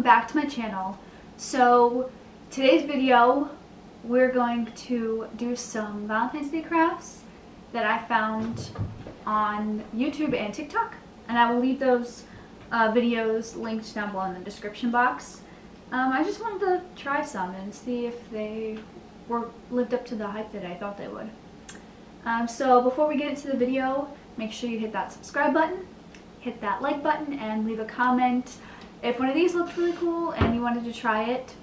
back to my channel. So today's video we're going to do some Valentine's Day crafts that I found on YouTube and TikTok, and I will leave those videos linked down below in the description box. I just wanted to try some and see if they lived up to the hype that I thought they would. So before we get into the video, make sure you hit that subscribe button, hit that like button, and leave a comment if one of these looked really cool and you wanted to try it.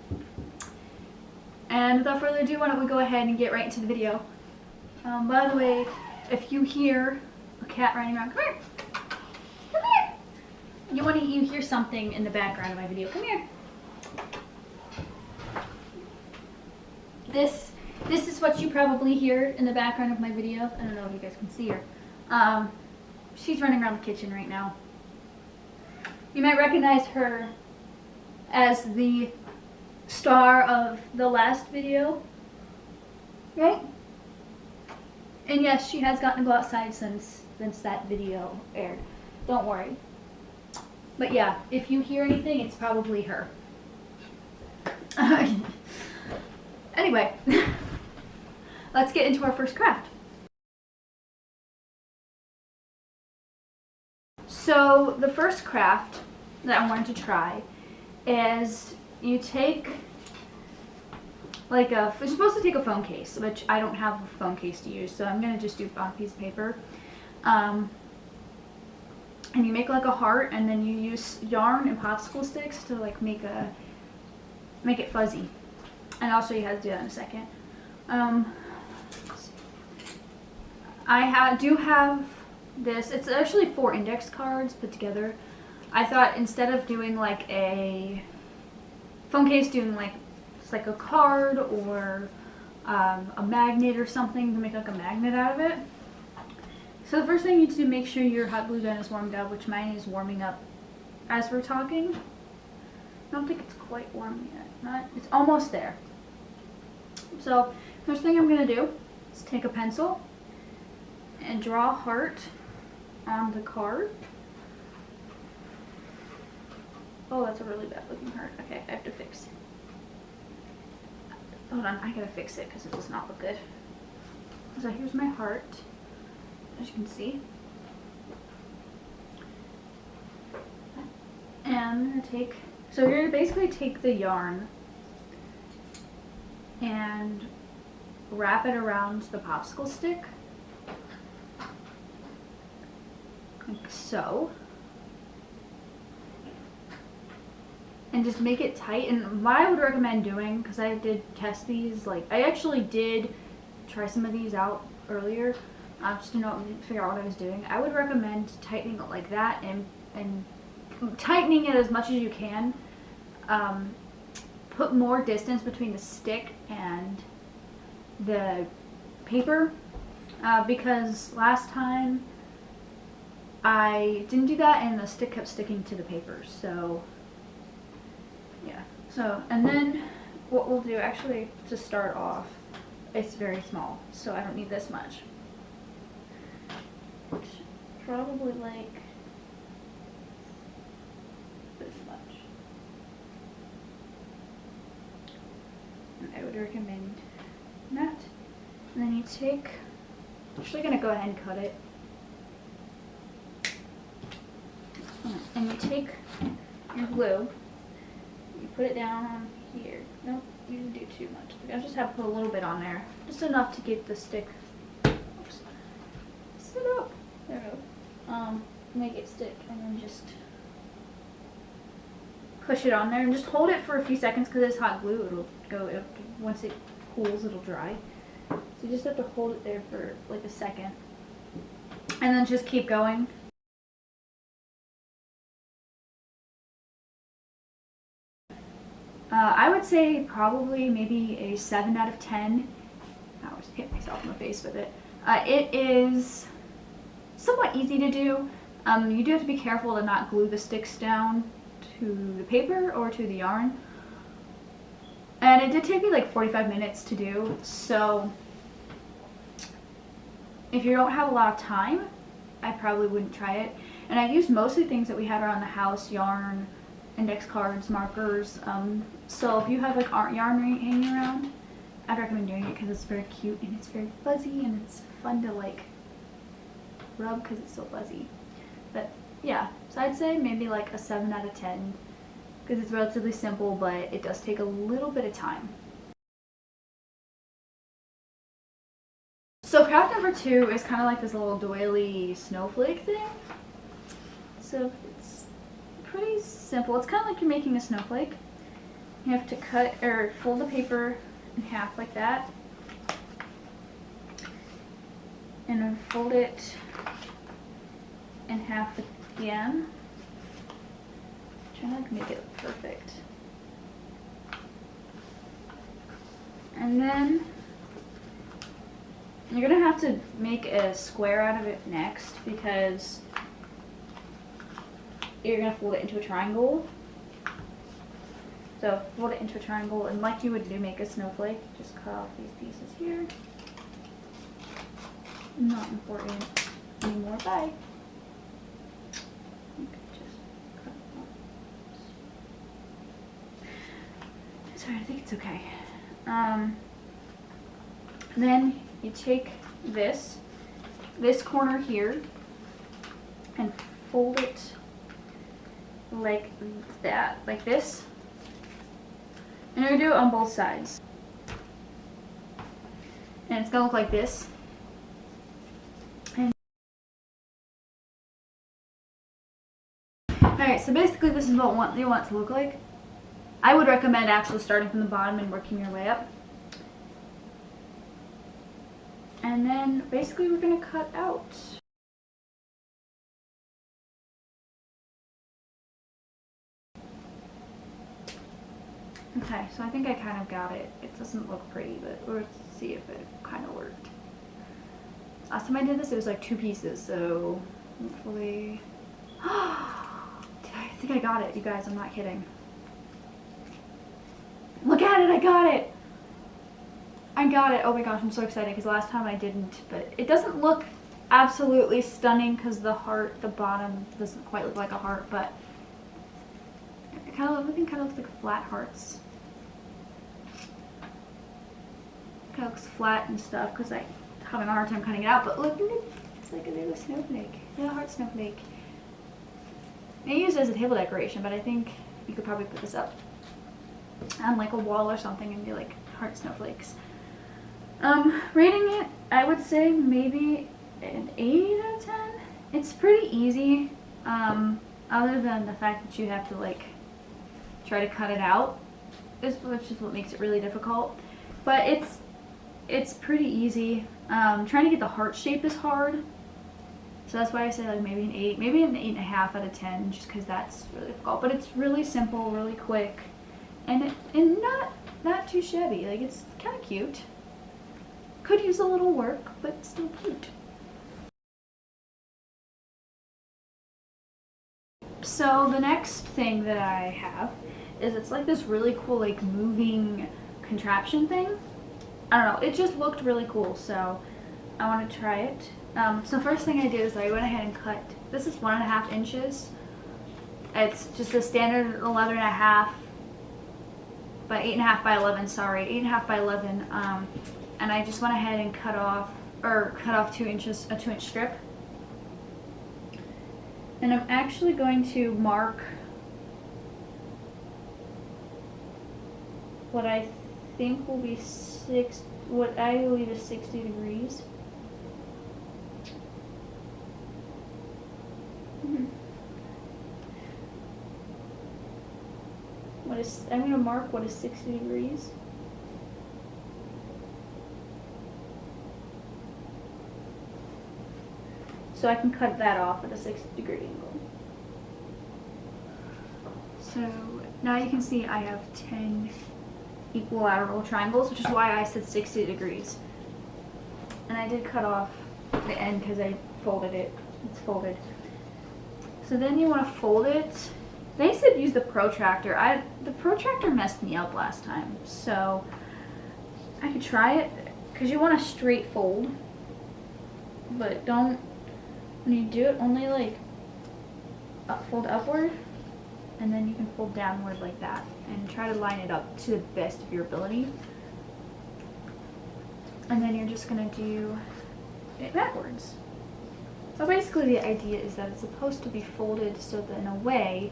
And without further ado, why don't we go ahead and get right into the video. By the way, if you hear a cat running around, come here! Come here! You hear something in the background of my video, come here! This is what you probably hear in the background of my video. I don't know if you guys can see her. She's running around the kitchen right now. You might recognize her as the star of the last video, right? And yes, she has gotten to go outside since that video aired. Don't worry. But yeah, if you hear anything, it's probably her. Anyway, let's get into our first craft. So the first craft that I wanted to try is you take you're supposed to take a phone case, which I don't have a phone case to use, so I'm going to just do it on a piece of paper. And you make like a heart, and then you use yarn and popsicle sticks to like make it fuzzy. And I'll show you how to do that in a second. I do have this. It's actually 4 index cards put together. I thought instead of doing like a phone case, doing like it's like a card or a magnet or something to make like a magnet out of it. So the first thing you need to do, make sure your hot glue gun is warmed up, which mine is warming up as we're talking. I don't think it's quite warm yet. It's almost there. So first thing I'm going to do is take a pencil and draw a heart on the card. Oh, that's a really bad looking heart. Okay, I have to fix it. Hold on, I gotta fix it because it does not look good. So here's my heart, as you can see. And I'm gonna take, so you're gonna basically take the yarn and wrap it around the popsicle stick, like so. And just make it tight. And what I would recommend doing, because I did test these, like I actually did try some of these out earlier, just to figure out what I was doing. I would recommend tightening it like that and tightening it as much as you can. Put more distance between the stick and the paper, because last time I didn't do that and the stick kept sticking to the paper. So yeah, so, and then what we'll do, actually, to start off, it's very small, so I don't need this much. Probably like this much. And I would recommend that. And then you take, I'm actually going to go ahead and cut it. And you take your glue. You put it down on here. Nope, you didn't do too much. I just have to put a little bit on there. Just enough to get the stick. Oops. Sit up. There we go. Make it stick, and then just push it on there and just hold it for a few seconds because it's hot glue. Once it cools, it'll dry. So you just have to hold it there for like a second. And then just keep going. I would say probably maybe a 7 out of 10. I always hit myself in the face with it. It is somewhat easy to do. You do have to be careful to not glue the sticks down to the paper or to the yarn. And it did take me like 45 minutes to do, so if you don't have a lot of time, I probably wouldn't try it. And I used mostly things that we had around the house, yarn, index cards, markers. So if you have like art yarn hanging around, I'd recommend doing it because it's very cute and it's very fuzzy and it's fun to like rub because it's so fuzzy. But yeah, so I'd say maybe like a 7 out of 10 because it's relatively simple, but it does take a little bit of time. So craft number 2 is kind of like this little doily snowflake thing. So it's pretty simple. It's kind of like you're making a snowflake. You have to cut or fold the paper in half like that. And then fold it in half again. Trying to like make it perfect. And then you're gonna have to make a square out of it next because you're gonna fold it into a triangle. So fold it into a triangle, and like you would do make a snowflake, just cut off these pieces here. Not important anymore. Bye. Sorry, I think it's okay. Then you take this corner here and fold it like that, like this. And you're gonna do it on both sides. And it's gonna look like this. Alright, so basically this is what you want it to look like. I would recommend actually starting from the bottom and working your way up. And then basically we're going to cut out. Okay, so I think I kind of got it. It doesn't look pretty, but let's see if it kind of worked. Last time I did this, it was like 2 pieces, so hopefully... I think I got it, you guys, I'm not kidding. Look at it, I got it! I got it. Oh my gosh, I'm so excited because last time I didn't, but it doesn't look absolutely stunning because the heart, the bottom doesn't quite look like a heart, but it kind of, everything kind of looks like flat hearts. It kind of looks flat and stuff because I'm having a hard time cutting it out, but look, it's like a little snowflake, a little heart snowflake. I use it as a table decoration, but I think you could probably put this up on like a wall or something and do like heart snowflakes. Rating it, I would say maybe an 8 out of 10. It's pretty easy, other than the fact that you have to like try to cut it out, which is what makes it really difficult. But it's pretty easy. Trying to get the heart shape is hard, so that's why I say like maybe an 8, maybe an 8.5 out of 10, just because that's really difficult. But it's really simple, really quick, and not too shabby. Like it's kind of cute. Could use a little work, but still cute. So the next thing that I have is it's like this really cool like moving contraption thing. I don't know, it just looked really cool, so I want to try it. So first thing I did is I went ahead and cut, this is 1.5 inches. It's just a standard 11.5 by 8.5 by 11, sorry, 8.5 by 11. And I just went ahead and cut off 2 inches, a 2-inch strip. And I'm actually going to mark what I think will be what I believe is 60 degrees. I'm going to mark what is 60 degrees. So I can cut that off at a 60-degree angle. So now you can see I have 10 equilateral triangles, which is why I said 60 degrees. And I did cut off the end because I folded it. It's folded. So then you want to fold it. They said use the protractor. The protractor messed me up last time, so I could try it because you want a straight fold, but don't, when you do it, only like fold upward. and then you can fold downward like that and try to line it up to the best of your ability. And then you're just gonna do it backwards. So basically the idea is that it's supposed to be folded so that in a way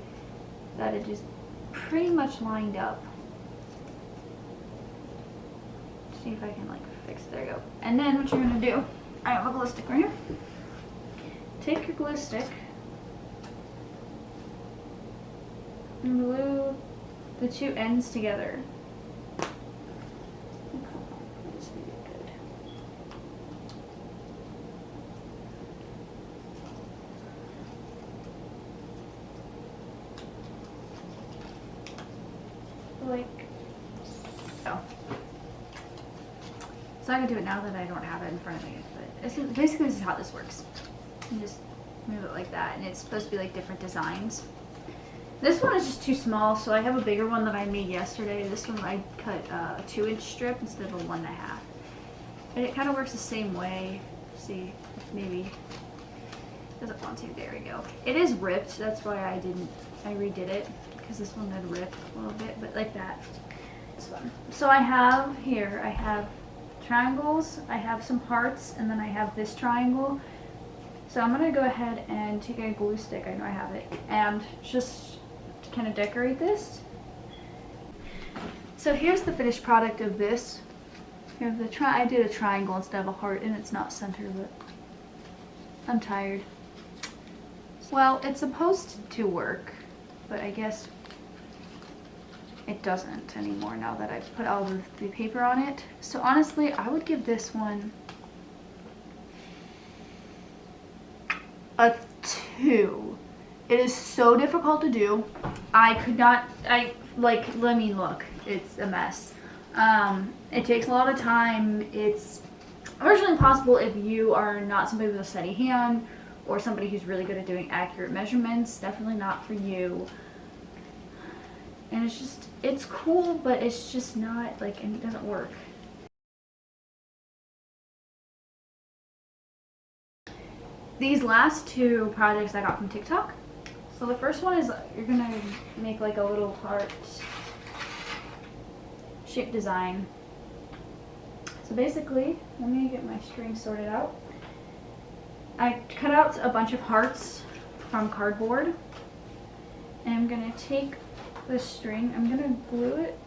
that it is pretty much lined up. See if I can like fix it. There you go. And then what you're gonna do, I have a glue stick right here. Take your glue stick and glue the two ends together. Like so. So I can do it now that I don't have it in front of me, but basically this is how this works. You just move it like that, and it's supposed to be like different designs. This one is just too small, so I have a bigger one that I made yesterday. This one I cut a 2-inch strip instead of a 1.5. And it kind of works the same way. See if maybe it doesn't want to. There we go. It is ripped, that's why I redid it, because this one had ripped a little bit, but like that. This one. So I have triangles, I have some hearts, and then I have this triangle. So I'm gonna go ahead and take a glue stick, I know I have it, and just to kind of decorate this. So here's the finished product of this. Here I did a triangle instead of a heart, and it's not centered, but I'm tired. Well, it's supposed to work, but I guess it doesn't anymore now that I've put all of the paper on it. So honestly, I would give this one a 2. It is so difficult to do. Let me look. It's a mess. It takes a lot of time. It's originally impossible if you are not somebody with a steady hand or somebody who's really good at doing accurate measurements. Definitely not for you. And it's cool, but it's just not like, and it doesn't work. These last two projects I got from Tik Tok. So the first one is you're gonna make like a little heart shape design. So basically, let me get my string sorted out. I cut out a bunch of hearts from cardboard, and I'm gonna take this string, I'm gonna glue it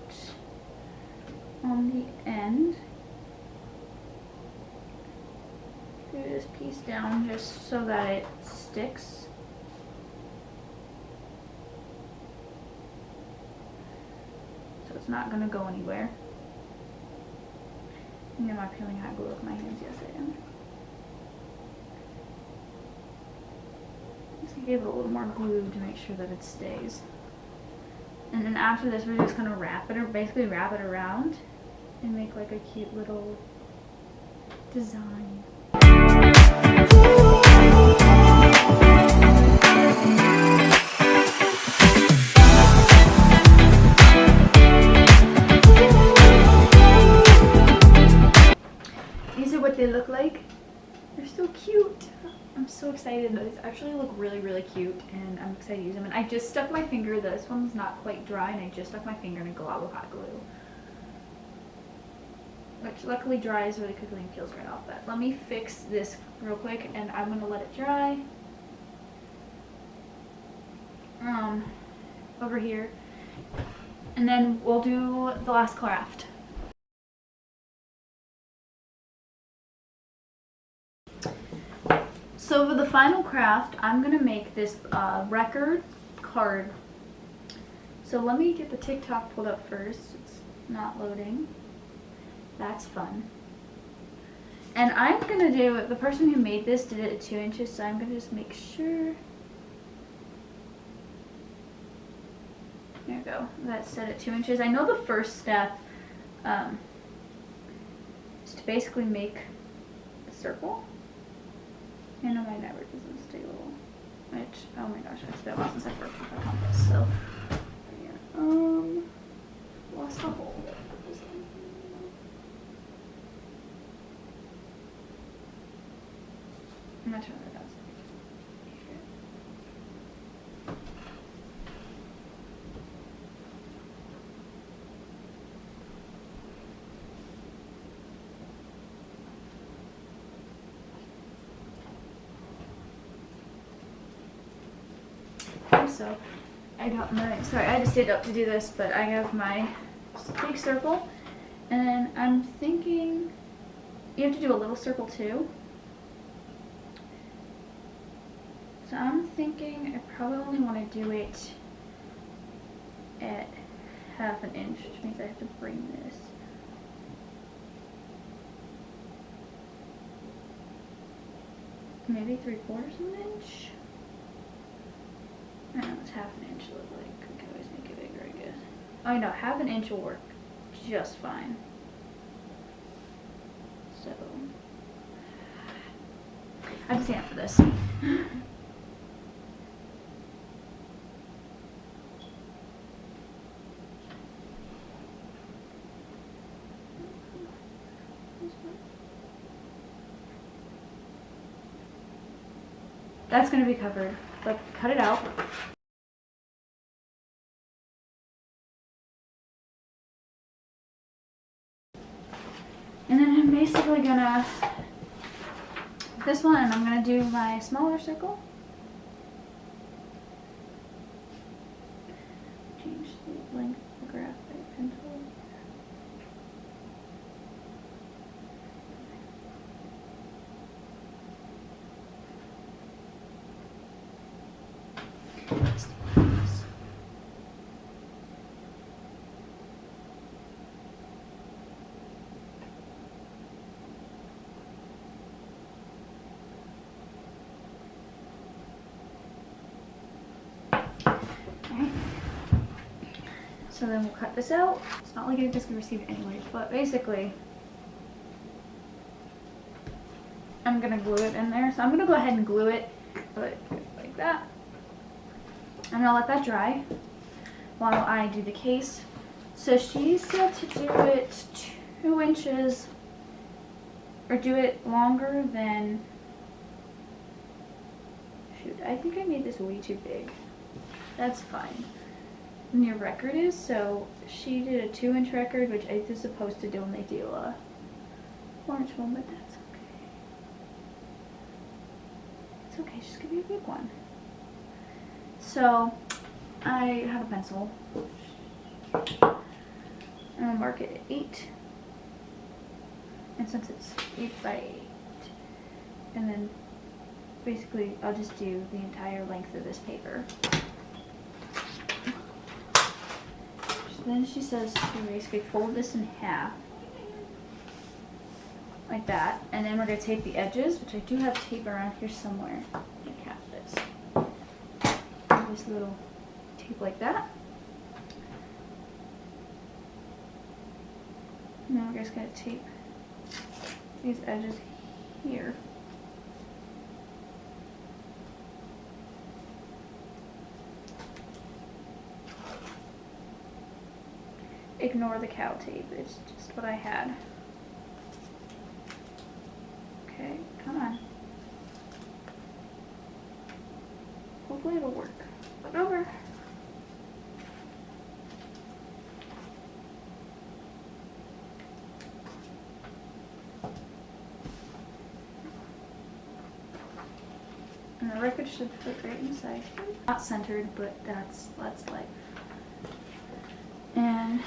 on the end. Glue this piece down just so that it sticks. So it's not gonna go anywhere. And am I peeling hot glue with my hands? Yes, I am. Just gonna give it a little more glue to make sure that it stays. And then after this, we're just gonna basically wrap it around and make like a cute little design. These are what they look like. They're so cute. I'm so excited. These actually look really, really cute, and I'm excited to use them. And I just stuck my finger. This one's not quite dry, and I just stuck my finger in a glob of hot glue, which luckily dries really quickly and peels right off. But let me fix this real quick, and I'm gonna let it dry. Over here, and then we'll do the last craft. So for the final craft, I'm gonna make this record card. So let me get the Tik Tok pulled up first. It's not loading. That's fun. And I'm gonna do, the person who made this did it at 2 inches, so I'm gonna just make sure. There we go, that's set at 2 inches. I know the first step is to basically make a circle. And my never doesn't stay little, which, oh my gosh, it's been a while since I've worked with a compass, so, yeah, lost the hole. I'm gonna turn it so I got my, sorry, I had to stand up to do this, but I have my big circle, and then I'm thinking you have to do a little circle too. So I'm thinking I probably only want to do it at 1/2 inch, which means I have to bring this. Maybe 3/4 of an inch. I know it's 1/2 inch look like. I can always make it bigger, I guess. Oh no, 1/2 inch will work just fine. So I have to stand up for this. That's going to be covered, but cut it out. And then I'm basically gonna, this one, and I'm gonna do my smaller circle. Change the length of the graphite pencil. So then we'll cut this out. It's not like I just can receive it anyways, but basically I'm gonna glue it in there. So I'm gonna go ahead and glue it, but like that. I'm gonna let that dry while I do the case. So she said to do it 2 inches, or do it longer than, shoot, I think I made this way too big. That's fine. And your record is, so she did a 2-inch record, which I was supposed to do when they do a orange one, but that's okay. It's okay, she's gonna be a big one. So I have a pencil. I'm gonna mark it at 8. And since it's 8 by 8, and then basically I'll just do the entire length of this paper. Then she says to basically fold this in half, like that, and then we're going to tape the edges, which I do have tape around here somewhere. Like half this. This little tape like that. And then we're just going to tape these edges here. Ignore the cow tape, it's just what I had. Okay, come on. Hopefully it'll work. Look over. And the record should fit right inside. Not centered, but that's life. And